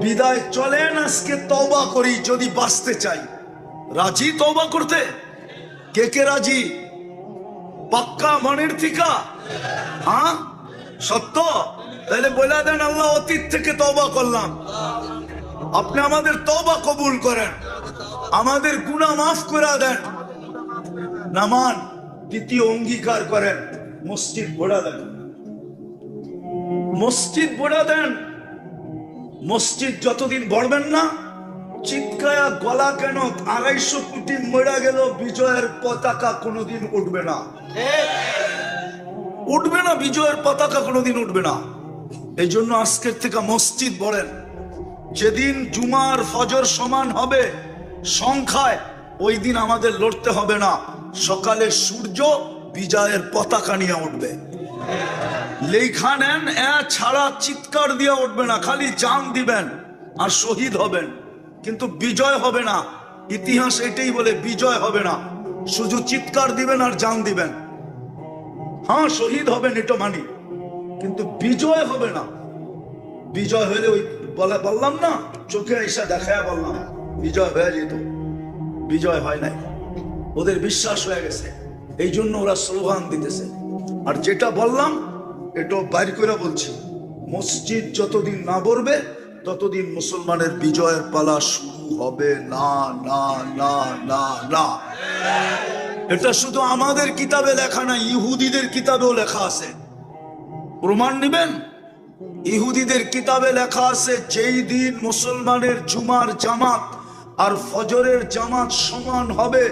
বিদায় চলেন আজকে তওবা করি যদি বাঁচতে চাই। রাজি তওবা করতে? কে কে রাজি? পাক্কা মনের থিকা? হ্যাঁ সত্য? তাহলে বলে দেন আল্লাহ অতীত থেকে তওবা করলাম, আপনি আমাদের তওবা কবুল করেন, আমাদের গুনাহ মাফ করে দেন। নামান দ্বিতীয় অঙ্গীকার করেন, মসজিদ ভরা দেন, মসজিদ ভরা দেন। মসজিদ যতদিন ভরবেন না, চিৎকায়া গলা কেন 250 কোটি মরে গেল, বিজয়ের পতাকা কোনোদিন উঠবে না, উঠবে না, বিজয়ের পতাকা কোনোদিন উঠবে না। এই জন্য আজকের থেকে মসজিদ ভরেন। যেদিন জুমার ফজর সমান হবে সংখ্যায়, ওই দিন আমাদের লড়তে হবে না, সকালে সূর্য বিজয়ের পতাকা নিয়ে উঠবে। লেখা নেন, ছাড়া চিৎকার দিয়ে উঠবে না, খালি জান দিবেন আর শহীদ হবেন, কিন্তু বিজয় হবে না। ইতিহাস এটাই বলে বিজয় হবে না, শুধু চিৎকার দিবেন আর জান দিবেন। হ্যাঁ শহীদ হবেন এটা মানি, কিন্তু বিজয় হবে না। বিজয় হলে ওই বললাম না, চোখে এসে দেখায় বললাম বিজয় হয়ে যেত, বিজয় হয় নাই, ওদের বিশ্বাস হয়ে গেছে, এই জন্য ওরা স্লোগান দিতেছে। আর যেটা বললাম এটাও বাইর করে বলছি, মসজিদ যতদিন না ভরবে ততদিন মুসলমানের বিজয়ের পালা শুরু হবে না, না না না না। এটা শুধু আমাদের কিতাবে লেখা না, ইহুদিদের কিতাবেও লেখা আছে। প্রমাণ নিবেন? ইহুদিদের কিতাবে লেখা আছে, যেই দিন মুসলমানের জুমার জামাত আর ফজরের জামাত সমান হবে,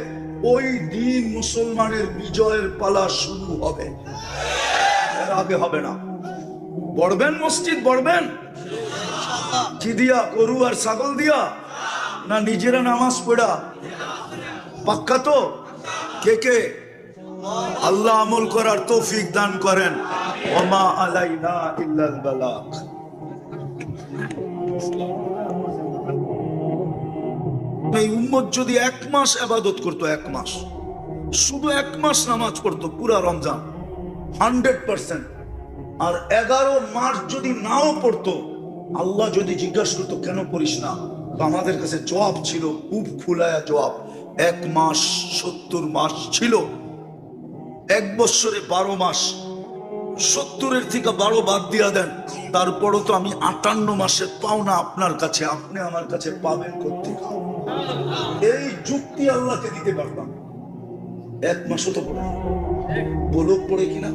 ওই দিন মুসলমানের বিজয়ের পালা শুরু হবে, এর আগে হবে না। বড়বেন মসজিদ বড়বেন কি দিয়া? গরু আর ছাগল দিয়া না নিজেরা নামাজ পড়া? পাক্কা তো? কে কে? আল্লাহ আমল করার তৌফিক দান করেন। ওমা আলাইনা ইল্লাল বালাগ। এই উম্মত যদি 1 মাস ইবাদত করতো, 1 মাস, শুধু 1 মাস নামাজ পড়তো পুরা রমজান 100%, আর 11 মাস যদি নাও পড়তো, আল্লাহ যদি জিজ্ঞাসা করতো কেন পড়িস না, তো আমাদের কাছে জবাব ছিল, খুব খুলায়া জবাব, 1 মাস 70 মাস ছিল, 1 বছরে 12 মাস, 70-এর থেকে 12 বাদ দিয়া দেন, তারপরও তো আমি 58 মাসের পাওনা আপনার কাছে, আপনি আমার কাছে পাবেন করতে। এই যুক্তি আল্লাহকে দিতে পারতাম। 1 মাসও তো পড়ে না, বলো পড়ে কিনা?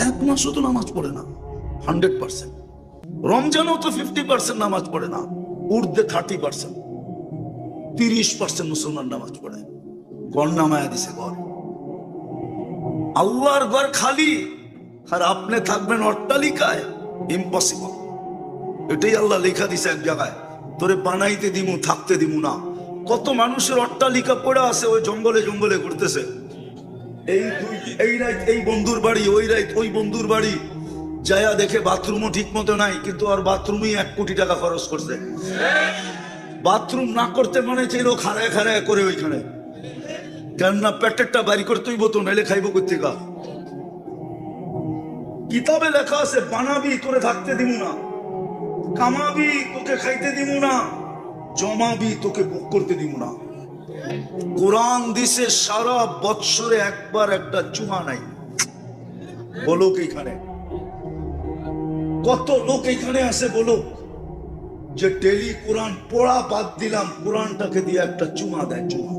1 মাসও তো নামাজ পড়ে না 100%। রমজানও তো 50% নামাজ পড়ে না, উর্দে 30%, 30% মুসলমান নামাজ পড়ে। গড় নামায়া দিছে গড়। আল্লাহর ঘর খালি আর আপনি থাকবেন অট্টালিকায়, ইম্পসিবল। এটাই আল্লাহ লেখা দিছে এক জায়গায়, তোরে বানাইতে দিমু, থাকতে দিমু না। কত মানুষের অট্টালিকা পড়ে আছে, ওই জঙ্গলে জঙ্গলে ঘুরতেছে। এই রাত এই বন্ধুর বাড়ি, ওই রাত ওই বন্ধুর বাড়ি, যায়া দেখে বাথরুমও ঠিক মতো নাই, কিন্তু আর বাথরুমই 1 কোটি টাকা খরচ করছে। বাথরুম না করতে মানে চাইলো খাড়ায় খাড়ায় করে ওইখানে, কেননা পেটেরটা বাড়ি করতেই বতো, নাইলে খাইব কোথেকা? কিতাবে লেখা আছে, বানাবি তোরে থাকতে দিব না, কামাবি তোকে খাইতে দিব না, জমাবি তোকে ভোগ করতে দিব না। কোরআন দিছে সারা বৎসরে একবার একটা জুমা নাই। বলো এখানে কত লোক এখানে আছে, বলো যে ডেলি কোরআন পড়া বাদ দিলাম, কোরআনটাকে দিয়ে একটা চুমা দেয়, চুমা,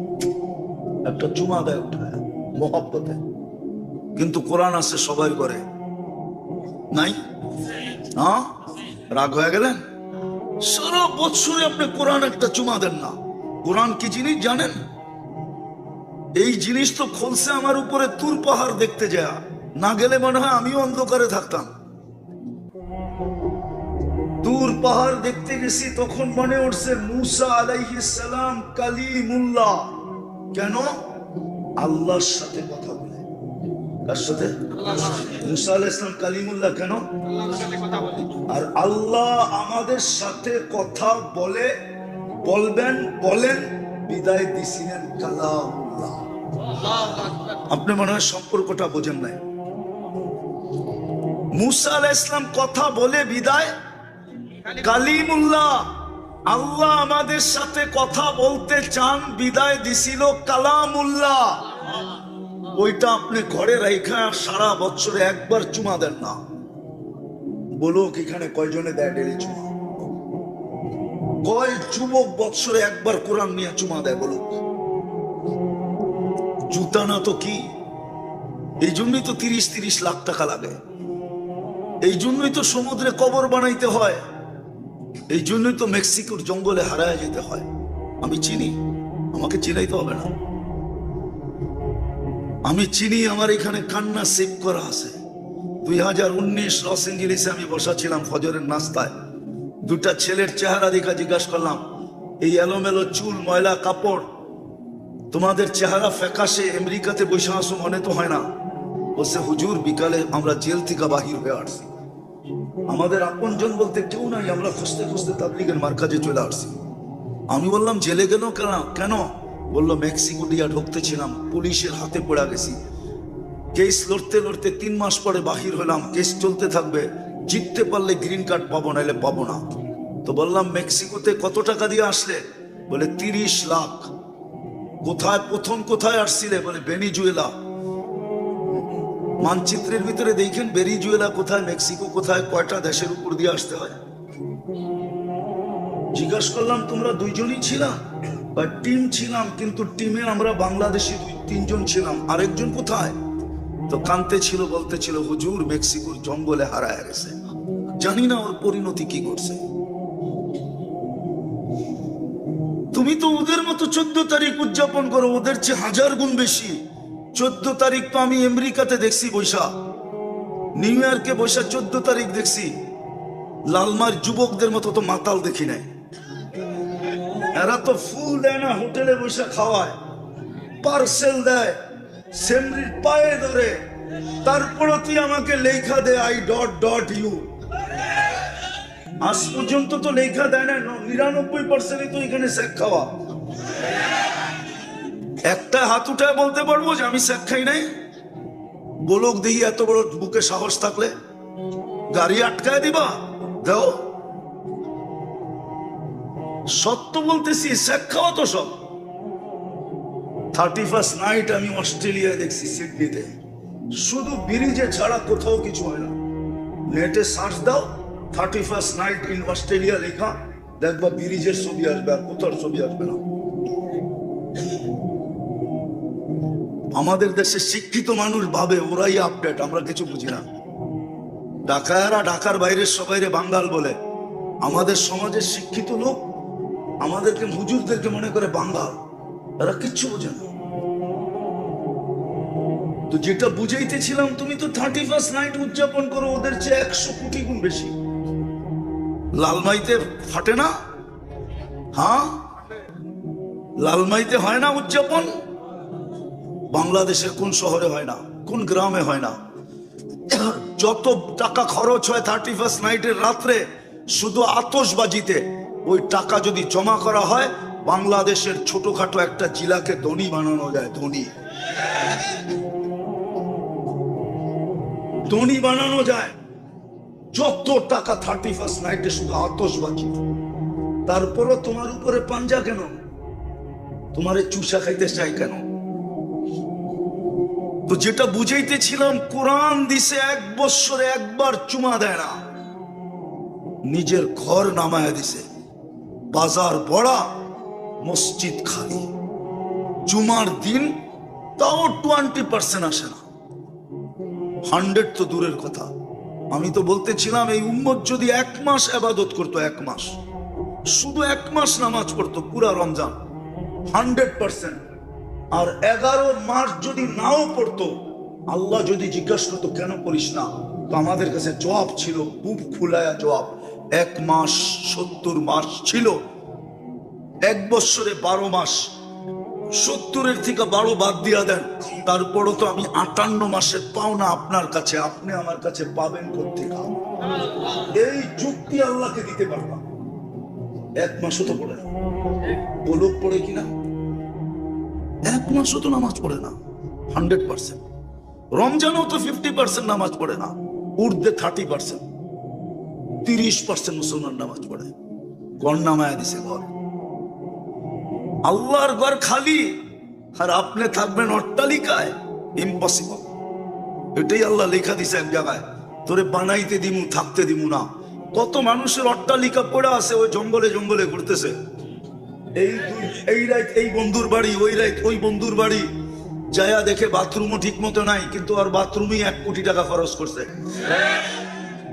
একটা চুমা দেয় মহব্বতে। কিন্তু কোরআন আছে সবাই করে নাই? হ্যাঁ, রাগ হয়ে গেলেন? সারা বছরে আপনি কোরআন একটা চুমা দেন না। কোরআন কি জিনিস জানেন? এই জিনিস তো খোলসে আমার উপরে তুর পাহাড় দেখতে যায়, না গেলে মনে হয় আমিও অন্ধকারে থাকতাম। তুর পাহাড় দেখতে গেছি, তখন মনে উঠছে মুসা আলাইহিস সালাম কালিমুল্লাহ। কেন? আল্লাহর সাথে কথা বলে। কার সাথে? মুসা আলাইহিস সালাম কালিমুল্লাহ কেন? আর আল্লাহ আমাদের সাথে কথা বলে, বলবেন, বলেন, বিদায় দিছিলেন কালামুল্লাহ। আপনি মনে হয় সম্পর্কটা বোঝেন নাই। মুসা আলাইহিস সালাম কথা বলে বিদায় কালিমুল্লাহ। আল্লাহ আমাদের সাথে কথা বলতে চান বিদায় দিছিল কালামুল্লাহ। ওইটা আপনি ঘরে রাইখা সারা বছরে একবার চুমা দেন না। বলুক এখানে কয়জনে দেয় ডেলি চুমা? কয় যুবক বছরে একবার কোরআন নিয়ে চুমা দেয়? বলুক। জুতা না তো কি? এই জন্যই তো 30 লাখ টাকা লাগে। এই জন্যই তো সমুদ্রে কবর বানাইতে হয়। এই জন্যই তো মেক্সিকোর জঙ্গলে হারায় যেতে হয়। আমি চিনি, আমাকে চিনাইতে হবে না। আমি চিনি, আমার এখানে কান্না সেভ করা আছে। 2019 লস এঞ্জেলিসে আমি বসা ছিলাম ফজরের নাস্তায়। দুটা ছেলের চেহারা দেখা জিজ্ঞাসা করলাম, এই এলোমেলো চুল, ময়লা কাপড়, তোমাদের চেহারা ফ্যাকাশে, আমেরিকাতে বসে আসো মনে তো হয় না? বলছে হুজুর বিকালে আমরা জেল থেকে বাহির হয়ে আসছি, আমাদের আপনজন বলতে কেউ নাই, আমরা খুঁজতে খুঁজতে তাবলিগের মার্কাজে চলে আসছি। আমি বললাম জেলে গেল কেন? বললো মেক্সিকো দিয়া ঢুকতেছিলাম, পুলিশের হাতে পড়া গেছি, কেস লড়তে লড়তে 3 মাস পরে বাহির হলাম, কেস চলতে থাকবে, জিততে পারলে গ্রিন কার্ড পাবো, নাইলে পাবো না। তো বললাম মেক্সিকোতে কত টাকা দিয়ে আসলে? বলে 30 লাখ। কোথায় প্রথম কোথায় আসছিলে? বলে ভেনিজুয়েলা। মানচিত্রের ভিতরে দেখেন ভেনিজুয়েলা কোথায়, মেক্সিকো কোথায়, কয়টা দেশের উপর দিয়ে আসতে হয়? জিজ্ঞাসা করলাম তোমরা দুইজনই ছিলাম বা টিম ছিলাম? কিন্তু টিমে আমরা বাংলাদেশি 2-3 জন ছিলাম, আরেকজন কোথায়? তো কানতে ছিল, বলতে ছিল হুজুর মেক্সিকোর জঙ্গলে হারায় গেছে, জানি না ওর পরিণতি কি করছে। তুমি তো ওদের মতো 14 তারিখ উদযাপন করো, ওদের চেয়ে 1000 গুণ বেশি। 14 তারিখ তো আমি আমেরিকাতে দেখছি বৈশা, নিউ ইয়র্কে বৈশা 14 তারিখ দেখছি। লালমার যুবকদের মতো তো মাতাল দেখি নাই। এরা তো ফুল দেয় না, হোটেলে বসে খাওয়ায়, পার্সেল দেয়, সেমরির পায়ে ধরে, তারপরও তুই আমাকে লেখা দে I.ইউ। আজ পর্যন্ত তো লেখা দেয় না। 99% তো এখানে শেখ খাওয়া। একটা হাত উঠায় বলতে পারবো যে আমি শেখ খাই নাই? বলুক দেখি, এত বড় বুকে সাহস থাকলে গাড়ি আটকায় দিবা? দাও, সত্য বলতেছি, শেখ খাওয়া তো সব। 31st নাইট আমি অস্ট্রেলিয়ায় দেখছি, সিডনিতে, শুধু ব্রিজে ছাড়া কোথাও কিছু হয় না। নেটে সার্চ দাও 31st নাইট ইন অস্ট্রেলিয়া লেখা, দেখবা ব্রিজের ছবি আসবে, আর কোথাও ছবি আসবে না। আমাদের দেশে শিক্ষিত মানুষ ভাবে ওরাই আপডেট, আমরা কিছু বুঝি না। ঢাকায়ারা ঢাকার বাইরের সবাইরে বাঙ্গাল বলে। আমাদের সমাজের শিক্ষিত লোক আমাদেরকে, হুজুরদেরকে মনে করে বাঙ্গাল, এরা কিচ্ছু বোঝে না। তো যেটা বুঝাইতেছিলাম, তুমি তো 31st নাইট উদযাপন করো, ওদের চেয়ে 100 কোটি গুণ বেশি। লালমাইতে ফাটে না? হ্যাঁ, লালমাইতে হয় না উদযাপন? বাংলাদেশের কোন শহরে হয় না, কোন গ্রামে হয় না? যত টাকা খরচ হয় 31st নাইটের রাত্রে শুধু আতশবাজিতে, ওই টাকা যদি জমা করা হয়, বাংলাদেশের ছোটখাটো একটা জেলাকে ধনী বানানো যায়। ধনী বানানো যায়। যত টাকা 31st নাইটে শুধু আতশবাজি। তারপরও তোমার উপরে পাঞ্জা কেন? তোমারে চুষা খাইতে চাই কেন? তো যেটা বুঝাইতেছিলাম, কোরআন দিছে 1 বছরে একবার চুমা দেয় না, নিজের ঘর নামায় দিছে, বাজার বড়া, মসজিদ খালি। জুমার দিন তাও 20% আসে না, 100 তো দূরের কথা। আমি তো বলতেছিলাম এই উম্মত যদি 1 মাস ইবাদত করতো, 1 মাস, শুধু 1 মাস নামাজ পড়তো পুরা রমজান, 100%। আর 11 মাস যদি নাও পড়তো, আল্লাহ যদি জিজ্ঞাসা করতো কেন করিস না, তো আমাদের কাছে জবাব ছিল, বুক ফুলায়া জবাব, 1 মাস 70 মাস ছিল, 1 বছরে 12 মাস, 70-এর থেকে 12 বাদ দিয়া দেন, তারপরও তো আমি 58 মাসের পাওনা আপনার কাছে, আপনি আমার কাছে পাবেন কোত্থেকে? এই যুক্তি আল্লাহকে দিতে পারতাম। 1 মাসও তো পড়ে না, বলুক পড়ে কিনা? 1 মাসও তো নামাজ পড়ে না 100%। রমজানও তো 50% নামাজ পড়ে না, উর্ধে 30%। 30% মুসলমান নামাজ পড়ে, ঘর নামায়া দিছে ঘর। আল্লাহর ঘর খালি আর আপনি থাকবেন অট্টালিকায়, ইম্পসিবল। এটাই আল্লাহ লেখা দিছে এক জায়গায়, তোরে বানাইতে দিমু, থাকতে দিমু না। কত মানুষের অট্টালিকা পড়ে আছে, ওই জঙ্গলে জঙ্গলে ঘুরতেছে। এই রাত এই বন্ধুর বাড়ি, ওই রাত ওই বন্ধুর বাড়ি, যায়া দেখে বাথরুমও ঠিক মতো নাই, কিন্তু আর বাথরুমই 1 কোটি টাকা খরচ করছে।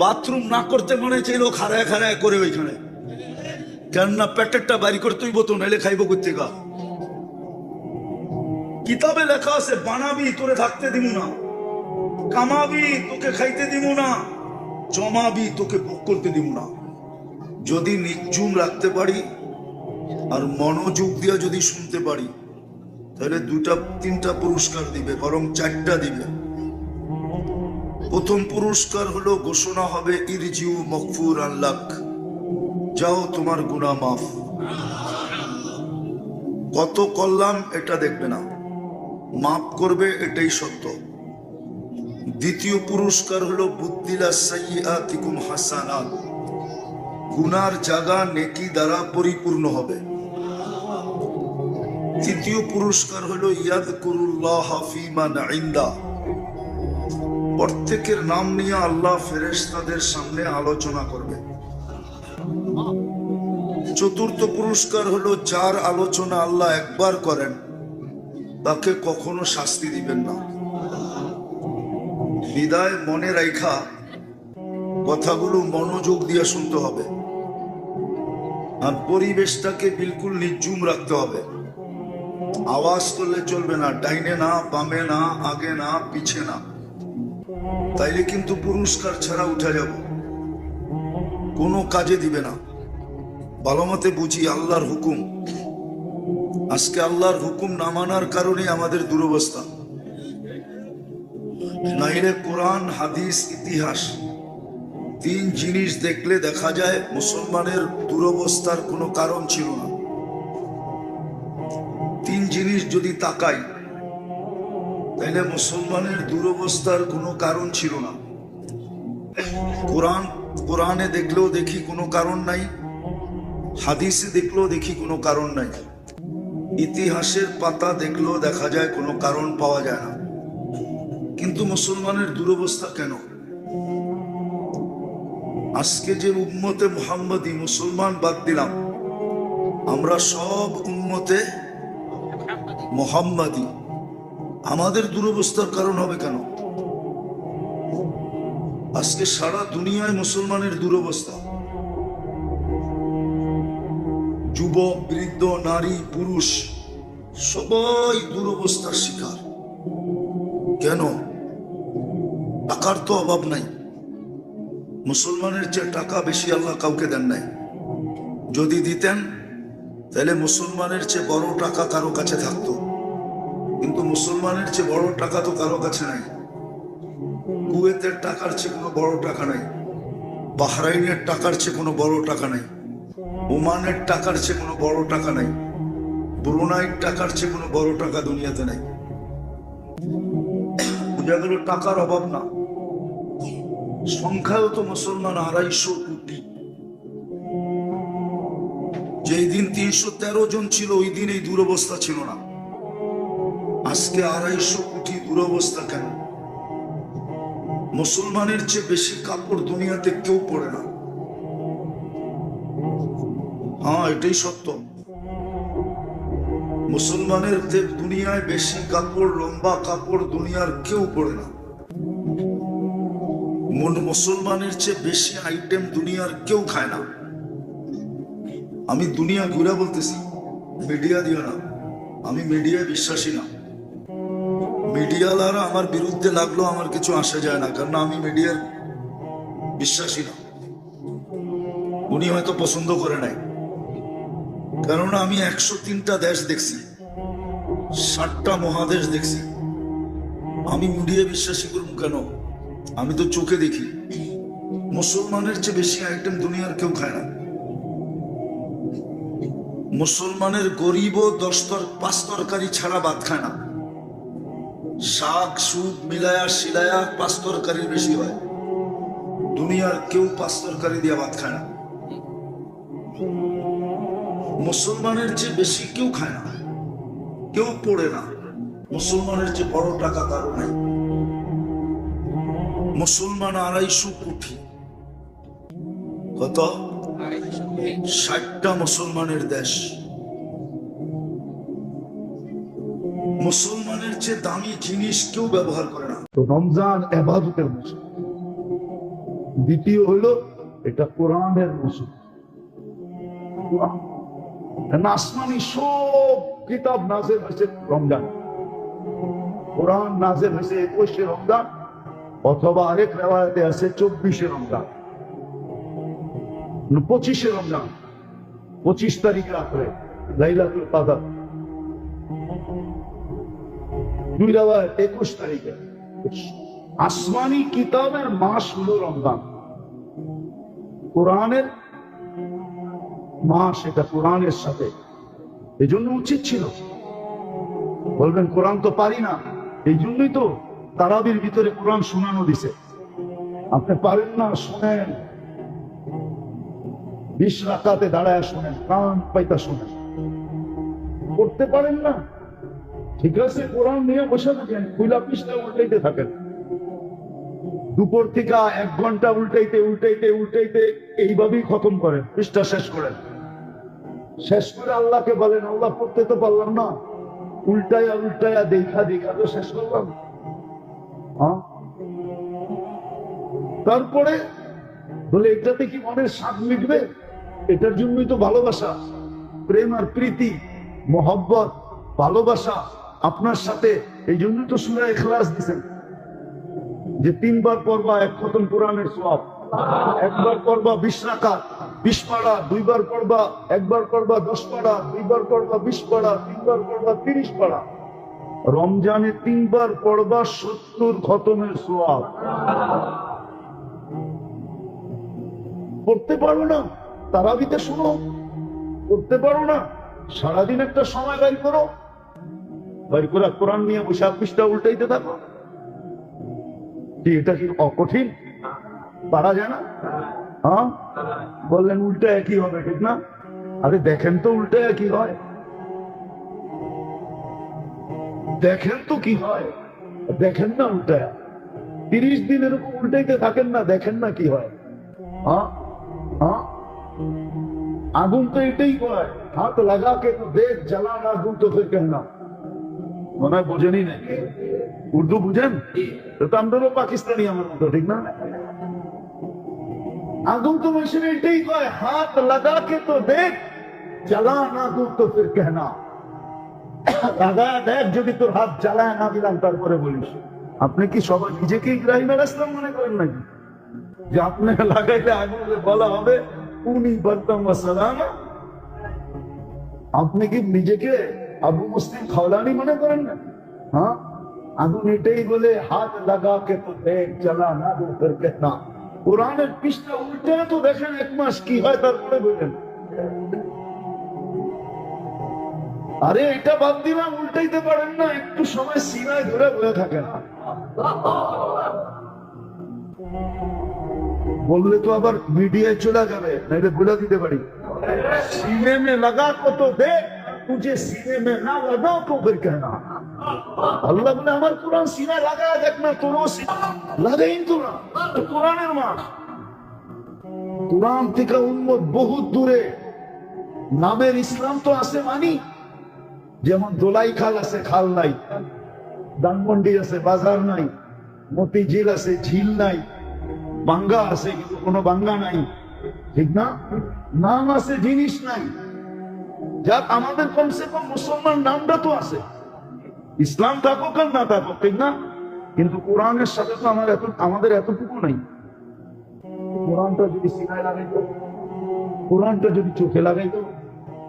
বাথরুম না করতে মনে চাইলো খাড়ায় খাড়ায় করে ওইখানে, কেননা পেটেরটা বাড়ি করতেই বতো, নাইলে খাইবো কোথেকা। কিতাবে লেখা আছে বানাবি তোরে থাকতে দিব না, কামাবি তোকে খাইতে দিব না, জমাবি তোকে ভোগ করতে দিব না। যদি নির্জুম রাখতে পারি আর মনোযোগ দিয়ে যদি শুনতে পারি, তাহলে 2-3টা পুরস্কার দিবে, বরং 4টা দিবে। প্রথম পুরস্কার হলো ঘোষণা হবে ইরজিউ মগফুর আল্লাহ, যাও তোমার গুনাহ মাফ। কত করলাম এটা দেখবে না, মাফ করবে, এটাই সত্য। দ্বিতীয় পুরস্কার হলো বুদ্দিলা সাইয়্যাতিকুম হাসানাত, গুনার জায়গা নেকি দ্বারা পরিপূর্ণ হবে। তৃতীয় পুরস্কার হলো ইয়াযকুরুল্লাহ ফীমান ইনদা, প্রত্যেকের নাম নিয়ে আল্লাহ ফেরেশতাদের সামনে আলোচনা করবে। চতুর্থ পুরস্কার হলো যার আলোচনা আল্লাহ একবার করেন তাকে কখনো শাস্তি দিবেন না। বিদায় মনে রাখা কথাগুলো মনোযোগ দিয়ে শুনতে হবে, আর পরিবেশটাকে বিলকুল নির্জুম রাখতে হবে। আওয়াজ করলে চলবে না, ডাইনে না, বামে না, আগে না, পিছে না, তাইলে কিন্তু পুরস্কার ছাড়া উঠে যাব, কোনো কাজে দিবে না। ভালো মতে বুঝি আল্লাহর হুকুম। আজকে আল্লাহর হুকুম না মানার কারণে আমাদের দুরবস্থা। নাইলে কোরআন, হাদিস, ইতিহাস, 3 জিনিস দেখলে দেখা যায় মুসলমানের দুরবস্থার কোনো কারণ ছিল না। 3 জিনিস যদি তাকাই, তাইলে মুসলমানের দুরবস্থার কোনো কারণ ছিল না। কোরআনে দেখলেও দেখি কোনো কারণ নাই, হাদিসে দেখলেও দেখি কোনো কারণ নাই, ইতিহাসের পাতা দেখলেও দেখা যায় কোনো কারণ পাওয়া যায় না। কিন্তু মুসলমানের দুরবস্থা কেন? আজকে যে উম্মতে মুহাম্মাদি, মুসলমান বাদ দিলাম, আমরা সব উম্মতে মুহাম্মাদি, আমাদের দুরবস্থার কারণ হবে কেন? আজকে সারা দুনিয়ায় মুসলমানের দুরবস্থা। যুবক, বৃদ্ধ, নারী, পুরুষ সবাই দুরবস্থার শিকার। কেন? টাকার তো অভাব নাই, মুসলমানের চেয়ে টাকা বেশি আল্লাহ কাউকে দেন নাই। যদি দিতেন তাহলে মুসলমানের চেয়ে বড় টাকা কারো কাছে থাকতো, কিন্তু মুসলমানের চেয়ে বড় টাকা তো কারো কাছে নাই। কুয়েতের টাকার চেয়ে কোনো বড় টাকা নাই, বাহরাইনের টাকার চেয়ে কোনো বড় টাকা নাই, ওমানের টাকার চেয়ে কোনো বড় টাকা নাই, ব্রুনাইয়ের টাকার চেয়ে কোনো বড় টাকা দুনিয়াতে নাই। বুঝা গেল টাকার অভাব না। সংখ্যাও তো মুসলমান 250 কোটি। যেই দিন 313 জন ছিল, ওই দিন এই দুরবস্থা ছিল না। আজকে 250 কোটি, দুরবস্থা কেন? মুসলমানের চেয়ে বেশি কাপড় দুনিয়াতে কেউ পরে না। হ্যাঁ, এটাই সত্য। মুসলমানের দুনিয়ায় বেশি কাপড়, লম্বা কাপড় দুনিয়ার কেউ পরে না। মুসলমানের চেয়ে বেশি আইটেম দুনিয়ার কেউ খায় না। আমি দুনিয়া ঘুরে বলতেছি, মিডিয়া দিও না। আমি মিডিয়ায় বিশ্বাসী না। মিডিয়ালারা আমার বিরুদ্ধে লাগলো, আমার কিছু আসে যায় না, কারণ আমি মিডিয়ার বিশ্বাসী না। উনি হয়তো পছন্দ করে নাই, কেননা আমি 103টা দেশ দেখছি, 60টা মহাদেশ দেখছি। আমি মিডিয়া বিশ্বাসী করব কেন? আমি তো চোখে দেখি। মুসলমানের চেয়ে বেশি আইটেম দুনিয়ার কেউ খায় না। মুসলমানের গরিবও 5 তরকারি ছাড়া ভাত খায় না। শাক সুপ মিলায়া শিলায়া 5 তরকারির বেশি হয়। দুনিয়ার কেউ পাঁচ তরকারি দিয়ে ভাত খায় না, মুসলমানের চেয়ে বেশি কেউ খায় না, কেউ পড়ে না। মুসলমানের চেয়ে বড় টাকা কারো নাই। মুসলমান 250 কোটি, কত? 60টা মুসলমানের দেশ। মুসলমানের চেয়ে দামি জিনিস কেউ ব্যবহার করে না। তো রমজান ইবাদতের মাস, দ্বিতীয় হলো এটা কোরআনের মাস। আসমানি সব কিতাব নাযিল হয়েছে রমজান, কোরআন নাযিল হয়েছে 21শে রমজান, অথবা আরেক রিওয়ায়াতে আছে 24শে রমজান, 25শে রমজান, 25 তারিখ রাতে লাইলাতুল কদর, দুই রিওয়ায়াত 21 তারিখে। আসমানি কিতাবের মাস হলো রমজান, কোরআনের মাস, এটা কোরআনের সাথে। এই জন্য উচিত ছিল, বলবেন কোরআন তো পারি না, এই জন্যই তো তারাবির ভিতরে কোরআন শোনানো দিছে। আপনি পারেন না, শোনেন, 20 রাকাতে দাঁড়ায় শোনেন, কান পাইতা শোনেন। করতে পারেন না, ঠিক আছে, কোরআন নিয়ে বসে থাকেন, খুলা পৃষ্ঠা উল্টাইতে থাকেন, দুপুর থেকে 1 ঘন্টা উল্টাইতে উল্টাইতে উল্টাইতে এইভাবেই খতম করেন, পৃষ্ঠা শেষ করেন। শেষ করে আল্লাহকে বলেন, আল্লাহ পড়তে তো পারলাম না, উল্টায়া উল্টায়া দেখা দেখা তো শেষ করলাম। তারপরে বলে এটাতে কি মনের স্বাদ মিটবে? এটার জন্যই তো ভালোবাসা, প্রেম আর প্রীতি, মোহব্বত, ভালোবাসা আপনার সাথে। এই জন্য তো সূরা ইখলাস দিয়েছেন যে 3 বার পড়বা 1 খতম কোরআনের সওয়াব, 1 বার পড়বা 20 রাকাত 20 পারা, 2 বার পড়বা 1 বার পড়বা 10 পারা, 2 বার পড়বা 20 পারা, 3 বার পড়বা 30 পারা। রমজানে 3 বার পড়বা 70 খতমের সওয়াব। পড়তে পারো না, তারাবিতে শুনো, পড়তে পারো না, সারাদিন একটা সময় বের করো, বের করে কোরআন নিয়ে বসে পৃষ্ঠা উল্টাইতে থাকো। এটা কি অকঠিন? পারা যায় না? হ্যাঁ, বললেন উল্টা একই হবে, ঠিক না? আরে দেখেন তো উল্টা একই হয়, দেখেন তো কি হয়, দেখেন না উল্টা 30 দিন এরকম উল্টাইতে থাকেন না, দেখেন না কি হয়। হ্যাঁ হ্যাঁ, আগুন তো এটাই কয়, হাত লাগা কে তো দেখ, জ্বালা না আগুন তো ফির কেন না। মনে হয় বোঝেনি না, উর্দু বুঝেন তো আমরাও পাকিস্তানি আমার মতো, ঠিক না? আগুন তো মানুষের এটাই কয়, হাত লাগা কে তো দেখ, জ্বালা না আগুন তো ফির কেনা। লাগা দেখ, যদি তোর হাত জ্বালায় না দিলাম তারপরে বলিস। আপনি কি সবাই নিজেকে ইব্রাহিম আলাইহিস সালাম মনে করেন নাকি যে আপনাকে লাগাইলে আগুনে বলা হবে উনি বর্তম সালাম? আপনি কি নিজেকে আবু মুসলিম খাওলানি মনে করেন না? হ্যাঁ, আগুন এটাই বলে, হাত লাগা কে তো দেখ, জ্বালা না দূর করকে না। কোরআনের পৃষ্ঠা উল্টে তো দেখেন 1 মাস কি হয়, তারপরে বলেন। আরে এটা বাদ দিলাম, উল্টাইতে পারেন না, একটু সময় সিনায় ধরে বয়ে থাকেন। বললে তো আবার মিডিয়ায় চলে যাবে, না এটা বলে দিতে পারি, सीने में लगा को तो देख, तुझे सीने में ना लगा तो फिर कहना। আল্লাহ বলে আমার কোরআন সিনা লাগায় দেখ না, তোরও লাগাই তো না, তো কোরআনের মাস। কোরআন থেকে উম্মত বহুত দূরে। নামের ইসলাম তো আছে মানি, যেমন দোলাই খাল আছে, খাল নাই, ধানমন্ডি আছে, বাজার নাই, মতিঝিল আছে, ঝিল নাই, বাঙ্গা আছে কিন্তু কোনো বাঙ্গা নাই, ঠিক না? নাম আছে, জিনিস নাই। যাক, আমাদের কমসে কম মুসলমান নামটা তো আছে, ইসলাম থাকুক আর না থাকুক, ঠিক না? কিন্তু কোরআনের সাথে তো আমাদের এতটুকু নাই। কোরআনটা যদি সিনায় লাগাইতো, কোরআনটা যদি চোখে লাগাইতো,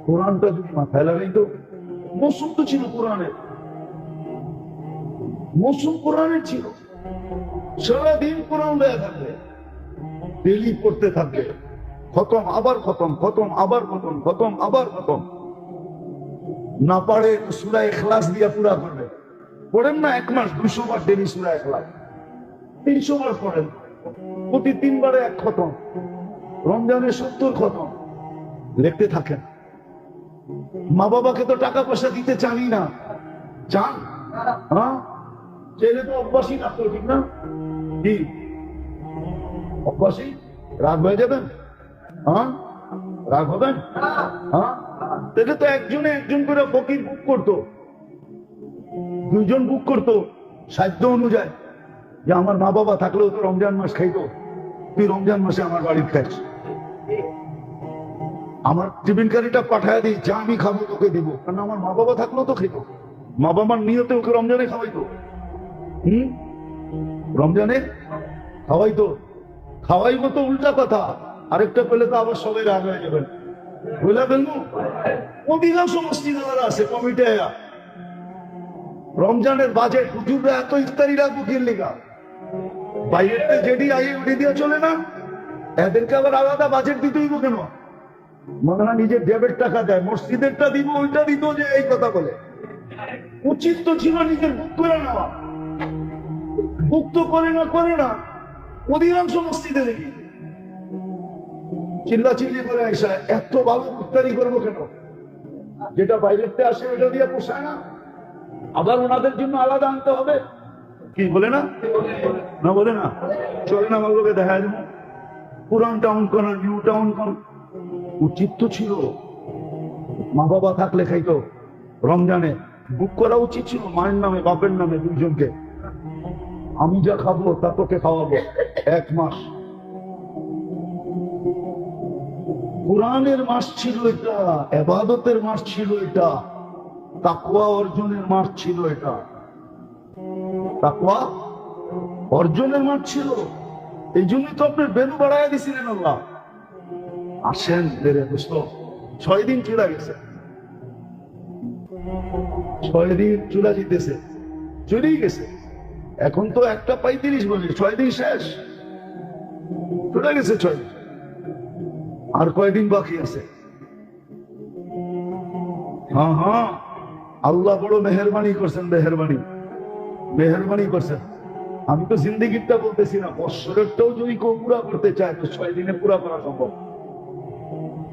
কোরআনটা যদি মাথায় লাগাইতো। মৌসুম তো ছিল কোরআনের, মৌসুম কোরআনের ছিল, সারাদিন কোরআন দেয়া থাকবে, ডেলি পড়তে থাকবে, খতম আবার খতম, খতম আবার খতম, খতম আবার খতম। না পারে সূরা ইখলাস দিয়া পুরা করবে। পড়েন না 1 মাস 200 বার ডেলি সূরা ইখলাস, 300 বার পড়েন, প্রতি 3 বারে 1 খতম, রমজানে 70 খতম লিখতে থাকেন। মা বাবাকে তো টাকা পয়সা দিতে চাই না, চান? হ্যাঁ, ছেলে তো অভ্যাসী না, ঠিক না? কি অভ্যাসী? রাগ হয়ে যাবেন? হ্যাঁ, রাগ হবেন? হ্যাঁ, তাহলে তো একজনে একজন করে ফকির বুক করতো, 2 জন বুক করতো সাধ্য অনুযায়ী, যে আমার মা বাবা থাকলেও তো রমজান মাস খাইতো, তুই রমজান মাসে আমার বাড়ি খাইস, আমার টিফিন কারিটা পাঠায় দিই, যা আমি খাবো তোকে দিব, কারণ আমার মা বাবা থাকলেও তো খেতো, মা বাবার নিয়তে ওকে রমজানে খাওয়াইতো। রমজানে খাওয়াইতো, খাওয়াইবো তো উল্টা কথা, আরেকটা পেলে তো আবার সবাই রাগ হয়ে যাবেন, বুঝলা ফেলবো। অধিকাংশ মসজিদারা আছে কমিটি, রমজানের বাজেট হুজুররা এত ইফতারি রাখবো কি লিগা, বাইরেতে যেটি আই ওটি দিয়ে চলে না, এদেরকে আবার আলাদা বাজেট দিতে হইব কেন? মনে হয় নিজের ডেবের টাকা দেয়, মসজিদেরটা দিব, ওইটা দিত, যে এই কথা বলে। উচিত তো ছিল নিজের বুক করে নেওয়া, বুক তো করে না। অধিকাংশ মসজিদে দেখি চিল্লা চিল্লি করে আসা, এত ভালো ইফতারি করবো কেন? যেটা বাইরেতে আসে ওটা দিয়ে পোষায় না, আবার ওনাদের জন্য আলাদা আনতে হবে, কি বলে না? না বলে না, চলে না, আমাকে দেখা দেবো পুরান টাউন কোন নিউ টাউন কোন। উচিত তো ছিল মা বাবা থাকলে খাইতো, রমজানে বুক করা উচিত ছিল মায়ের নামে বাপের নামে 2 জনকে, আমি যা খাবো তা তোকে খাওয়াবো 1 মাস। কোরআনের মাস ছিল এটা, ইবাদতের মাস ছিল এটা, তাকওয়া অর্জনের মাস ছিল এটা, তাকওয়া অর্জনের মাস ছিল। এই জন্যই তো আপনার বেনু বাড়াইয়া দিছিলেন আল্লাহ। আসেন রে দোস্ত, 6 দিন চলে গেছে, 6 দিন চলে যেতেছে, চলেই গেছে। এখন তো 1:35 বলে 6 দিন শেষ, চলে গেছে 6 দিন। আর কয়দিন বাকি আছে? হ্যাঁ, আল্লাহ বড় মেহরবানি করছেন, মেহরবানি করছেন। আমি তো জিন্দেগিটা বলতেছি না, বৎসরেরটাও যদি কেউ পুরা করতে চায় তো 6 দিনে পুরা করা সম্ভব।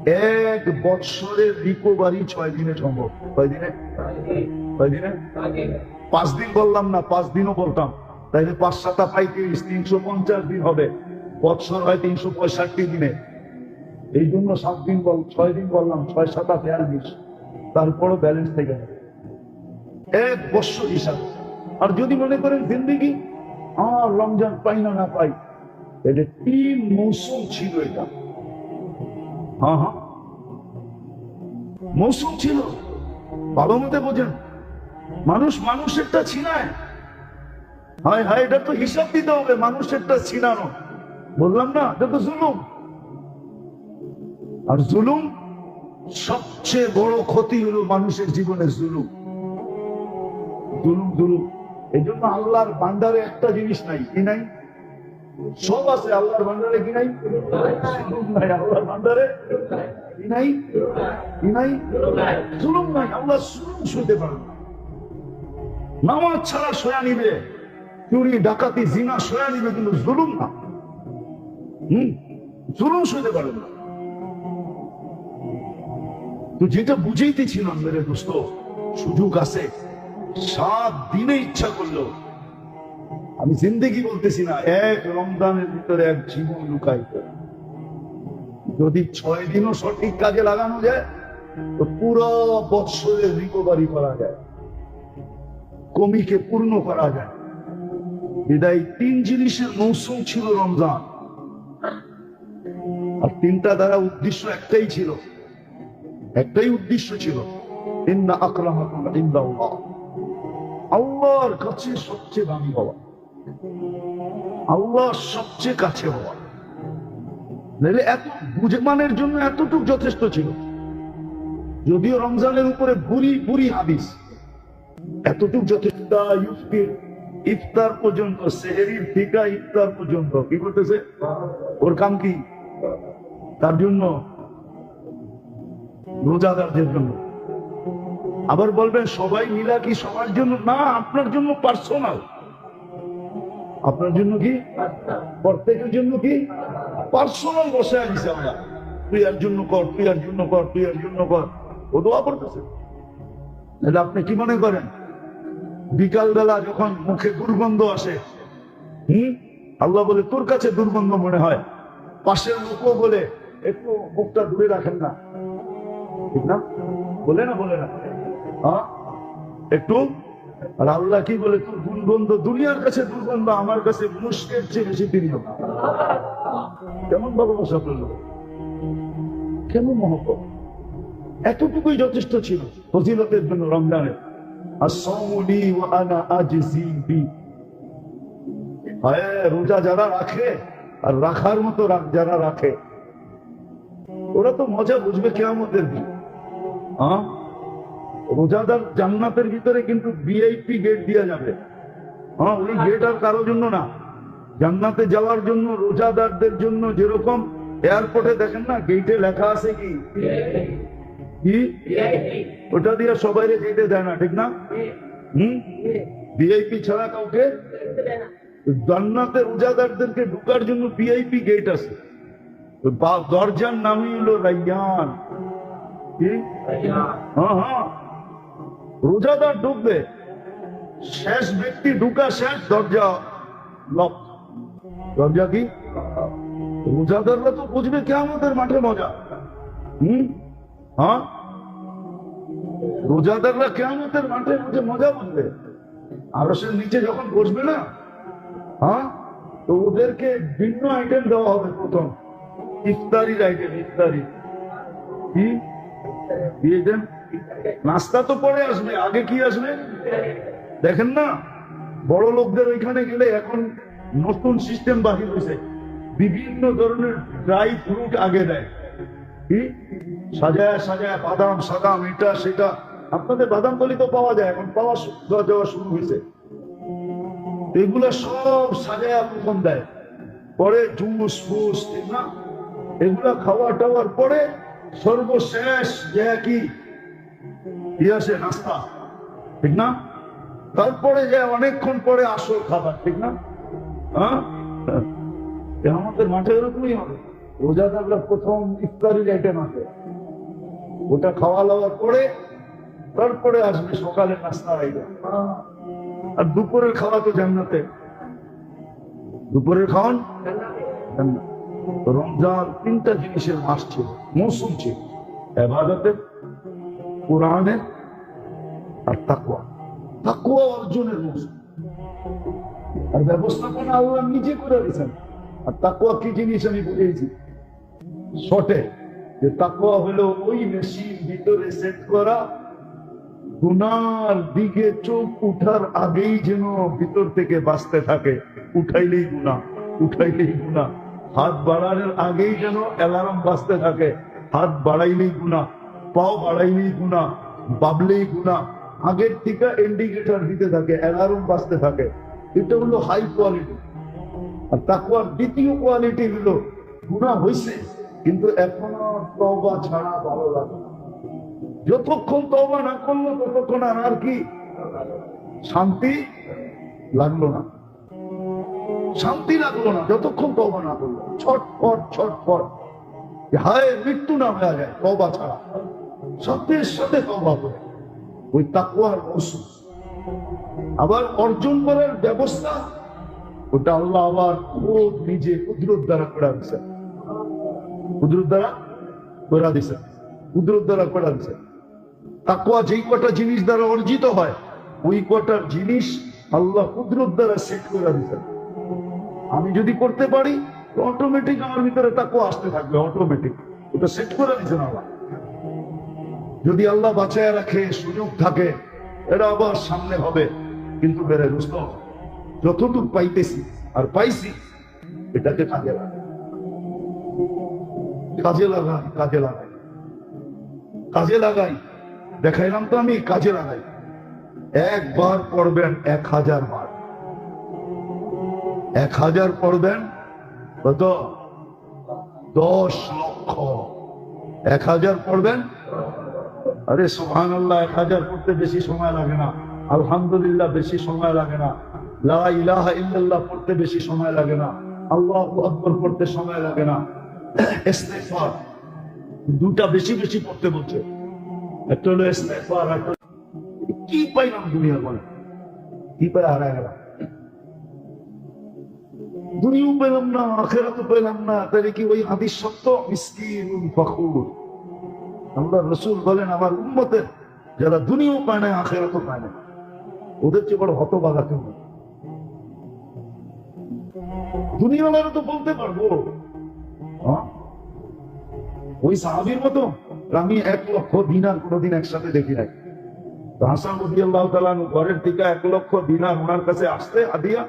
1 বৎসরের রিকভারি 6 দিনে সম্ভব। কয় দিনে? 5 দিন বললাম না, 5 দিনও বলতাম, তাইলে 5 7 35, 350 দিন হবে। বৎসর হয় 365 দিনে, এই জন্য 7 দিন 6 দিন বললাম, 6 7 42, তারপরও ব্যালেন্স থেকে যাবে 1 বৎসর হিসাবে। আর যদি মনে করেন জিন্দেগি আর রমজান পাই না পাই, এটা 3 মৌসুম ছিল, এটা হ্যাঁ মৌসুম ছিল, ভালো মতে বোঝেন। মানুষেরটা ছিনায়, হায় এটা তো হিসাব দিতে হবে, মানুষেরটা ছিনানো, বললাম না, এটা তো জুলুম। আর জুলুম সবচেয়ে বড় ক্ষতি হলো মানুষের জীবনে, জুলুম। এই জন্য আল্লাহর ভান্ডারে একটা জিনিস নাই, কি নাই? সব আছে আল্লাহর ভান্ডারে, কি নাই? জুলুম নাই আল্লাহর ভান্ডারে, কি নাই? জুলুম নাই। আল্লাহ জুলুম সইতে পারে না। নামাজ ছাড়া সয়া নিবে, চুরি ডাকাতি জিনা সয়া নিবে, কিন্তু জুলুম না, জুলুম সইতে পারে না। তো যেটা বুঝাইতেছিলাম মেরে দোস্ত, সুযোগ আছে, 7 দিনে ইচ্ছা করলো, আমি জিন্দেগি বলতেছি না, 1 রমজানের ভিতরে 1 জীবন লুকাই। যদি 6 দিনও সঠিক কাজে লাগানো যায় তো পুরো বৎসরের রিকভারি করা যায়, কমিকে পূর্ণ করা যায়। বিদায় 3 জিনিসের মৌসুম ছিল রমজান, আর 3টা দ্বারা উদ্দেশ্য একটাই ছিল, ইন্না আকরামাকুম ইনদাল্লাহ, আল্লাহর কাছে সবচেয়ে দামি হওয়া, আল্লাহর সবচেয়ে কাছে হওয়া। এত বুঝমানের জন্য এতটুকু যথেষ্ট ছিল। যদিও রমজানের উপরে বুড়ি হাদিস, এতটুকু যথেষ্ট। ইফতার পর্যন্ত, সেহরির থেকে ইফতার পর্যন্ত কি করতেছে? ওর কাম কি? তার জন্য, রোজাদারদের জন্য। আবার বলবেন সবাই মিলা কি সবার জন্য? না, আপনার জন্য পার্সোনাল। আপনার জন্য কি, প্রত্যেকের জন্য কি, পার্সোনাল বসে আনিস আমরা, তুই এর জন্য কর, তুই এর জন্য কর, তুই এর জন্য কর, ও দোয়া করতেছে। তাহলে আপনি কি মনে করেন বিকালবেলা যখন মুখে দুর্গন্ধ আসে, আল্লাহ বলে তোর কাছে দুর্গন্ধ মনে হয়, পাশের লোকও বলে একটু মুখটা দূরে রাখেন না, ঠিক না? বলে না, বলে না? হ্যাঁ, একটু। আর আল্লাহ কি বলে, তোর দুর্গন্ধ দুনিয়ার কাছে দুর্গন্ধ, আমার কাছে মুশকের চেয়ে বেশি প্রিয়। কেমন ভালোবাসা করলো, কেমন মহব্বত। এতটুকুই যথেষ্ট ছিল ফজিলতের জন্য রমজানের। রোজা যারা রাখে আর রাখার মতো যারা রাখে, ওরা তো মজা বুঝবে কিয়ামতের দিন। রোজাদার জান্নাতের ভিতরে কিন্তু ভিআইপি গেট দিয়ে যাবে। ওই গেট আর কারোর জন্য না, জান্নাতে যাওয়ার জন্য রোজাদারদের জন্য। যেরকম এয়ারপোর্টে দেখেন না, গেটে লেখা আছে কি, ওটা দিয়ে সবাই যেতে দেয় না, ঠিক না? ভিআইপি ছাড়া কাউকে। জান্নাতে রোজাদারদেরকে ঢোকার জন্য ভিআইপি গেট আছে, দরজার নামই হলো রাইয়ান। হ্যাঁ, রোজাদার ঢুকবে, শেষ ব্যক্তি ঢুকা শেষ, দরজা লক। দরজা কি, রোজাদাররা তো বুঝবে কিয়ামতের মাঠে মজা। হ্যাঁ, রোজাদাররা কিয়ামতের মাঠে মজা বুঝবে। আরশের নিচে যখন বসবে না, হ্যাঁ, তো ওদেরকে ভিন্ন আইটেম দেওয়া হবে। প্রথম ইফতারির আইটেম, ইফতারি কি দিয়ে দেন। নাস্তা তো পরে আসবে, আগে কি আসবে দেখেন না? বড় লোকদের ওইখানে গেলে এখন নতুন সিস্টেম বাহির হয়েছে, বিভিন্ন ধরনের ড্রাই ফ্রুট আগে দেয়, কি সাজায় সাজায়, বাদাম সাদাম, এটা সেটা। আপনাদের বাদাম তলি তো পাওয়া যায়, এখন পাওয়া যাওয়া শুরু হয়েছে। এগুলা সব সাজায় প্রথম দেয়, পরে জুস ফুস, ঠিক না? এগুলা খাওয়া টাওয়ার পরে সর্বশেষ যে কি আসে নাস্তা, ঠিক না? তারপরে যে অনেকক্ষণ পরে আসল খাবার, ঠিক না? হ্যাঁ, আমাদের মাঠে এরকমই হবে। রোজাদাররা প্রথম ইফতারির আইটেম আছে, ওটা খাওয়া দাওয়ার পরে তারপরে আসবে সকালে নাস্তার আইটেম। আর দুপুরের খাওয়া তো জান্নাতে, দুপুরের খাওয়ান জান্নাত। রমজান তিনটা জিনিসের মাস ছিল, মৌসুম ছিল, ইবাদতের, কোরআনের আর তাকওয়া। তাকওয়া অর্জনের মৌসুম। আর ব্যবস্থাপনা আল্লাহ নিজে করে দিয়েছেন। আর তাকওয়া কি জিনিস আমি বুঝিয়েছি শর্টে, যে তাকওয়া হলো ওই মেশিন ভিতরে সেট করা, গুনার দিকে চোখ উঠার আগেই যেন ভিতর থেকে বাঁচতে থাকে। উঠাইলেই গুনাহ, উঠাইলেই গুনাহ। হাত বাড়ানোর আগেই যেন অ্যালার্ম বাজতে থাকে, হাত বাড়াইলেই গুনাহ, পাও বাড়াইলেই গুনাহ, বাবলেই গুনাহ। আগের থেকে ইন্ডিকেটর দিতে থাকে, অ্যালার্ম বাজতে থাকে। এটা হলো হাই কোয়ালিটি। আর তাকওয়ার দ্বিতীয় কোয়ালিটি হলো গুনাহ হয়েছে কিন্তু এখনো তওবা ছাড়া ভালো লাগে না। যতক্ষণ তওবা না করলো ততক্ষণ আর কি শান্তি লাগলো না, শান্তি লাগলো না যতক্ষণ তওবা না করলো। ছটফট ছটফট, হায় মৃত্যু না হয়ে যায় তওবা ছাড়া। সাথে সাথে তওবা করে, ওই তাকওয়ার মৌসুম। আবার অর্জন করার ব্যবস্থা ওটা আল্লাহ আবার খুব নিজে কুদরত দ্বারা করে দিছে, কুদরত দ্বারা করে দিছে, কুদরত দ্বারা করে দিছে। তাকওয়া যেই কটা জিনিস দ্বারা অর্জিত হয়, ওই কটা জিনিস আল্লাহ কুদরত দ্বারা সেট করে দিছে। আমি যদি করতে পারি তো অটোমেটিক আমার ভিতরে তাকওয়া আসতে থাকবে, অটোমেটিক। ওটা সেট করে দিছেন আল্লাহ। যদি আল্লাহ বাঁচায় রাখে, সুযোগ থাকে, এটা আবার সামনে হবে। কিন্তু বেড়ে বুঝতে হবে, যতটুকু পাইতেছি আর পাইছি এটাকে কাজে লাগাই, কাজে লাগাই, কাজে লাগাই, কাজে লাগাই। দেখাইলাম তো আমি, কাজে লাগাই। একবার পড়বেন 1000 বার, 1000 পড়বেন কত? 10 লক্ষ। 1000 পড়বেন। আরে সুবহানাল্লাহ, 1000 পড়তে বেশি সময় লাগে না, আলহামদুলিল্লাহ বেশি সময় লাগে না। লা ইলাহা ইল্লাল্লাহ পড়তে বেশি সময় লাগে না, আল্লাহু আকবার পড়তে সময় লাগে না। ইস্তিগফার দুটা বেশি বেশি পড়তে বলছে, একটা হলো ইস্তিগফার, একটা কি পাইলাম দুনিয়া বলে, কি পাই হারায় গেলাম, দুনিয়াও পেলাম না, আখিরাতও পেলাম না। তাহলে কি ওই হাদিস সত্য? মিসকিনুন ফখুর। আল্লাহ রাসূল বলেন আমার উম্মতের যারা দুনিয়াও পায় না আখিরাতও পায় না, ওদের চেয়ে বড় হতভাগা কেউ নেই। দুনিয়াওয়ালারা তো বলতে পারবো ওই সাহাবীর মতো আমি 1 লক্ষ দিনার কোনোদিন একসাথে দেখি নাই। হাসান রাদিয়াল্লাহু তাআলা ঘরের থেকে 1 লক্ষ দিনার ওনার কাছে আসতে হাদিয়া,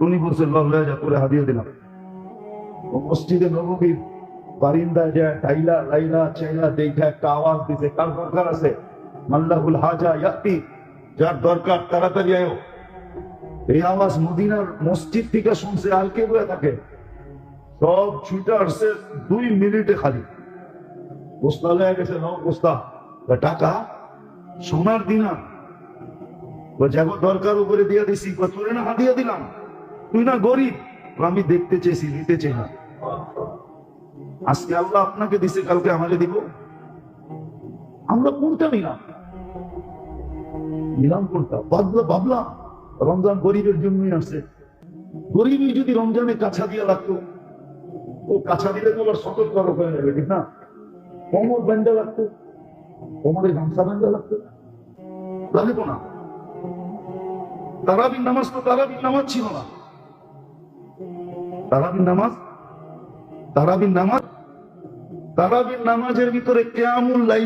উনি বলছেন লল্লাহ করে হাদিয়া দিলাম। মসজিদে নববীর বারিন্দায় যায় টাইলা লাইলা চাইলা দেখা একটা আওয়াজ দিতে, কার দরকার আছে? মাল্লাহুল হাজা ইয়াতি, যার দরকার তাড়াতাড়ি আয়ো। এই আওয়াজ মদিনার মসজিদ থেকে শুনছে, আর কে বলে থাকে? সব ছুটে আসছে 2 মিনিটে খালি। বস্তা লয়ে গেছে, বস্তা টাকা সোনার দিনার, যাবো দরকার উপরে দিয়ে দিছি, তোরে না হাদিয়া দিলাম, তুই না গরিব, আমি দেখতে চেয়েছি, নিতে চাই না। আজকে আল্লাহ আপনাকে দিছে, কালকে আমাকে দিব। আমরা কোনটা নিলাম কোনটা? ভাবলাম রমজান গরিবের জন্যই আসছে। গরিবই যদি রমজানে কাছা দিয়ে লাগতো, ও কাছা দিলে তো আবার সতর্ক হয়ে যাবে, ঠিক না? কোমর বান্ধা লাগতো, কোমরে গামছা বান্ধা লাগতো, লাগতো না। তারাবির নামাজ তো তারাবির নামাজ ছিল না। তারাবির নামাজের ভিতরে কিয়ামুল লাইল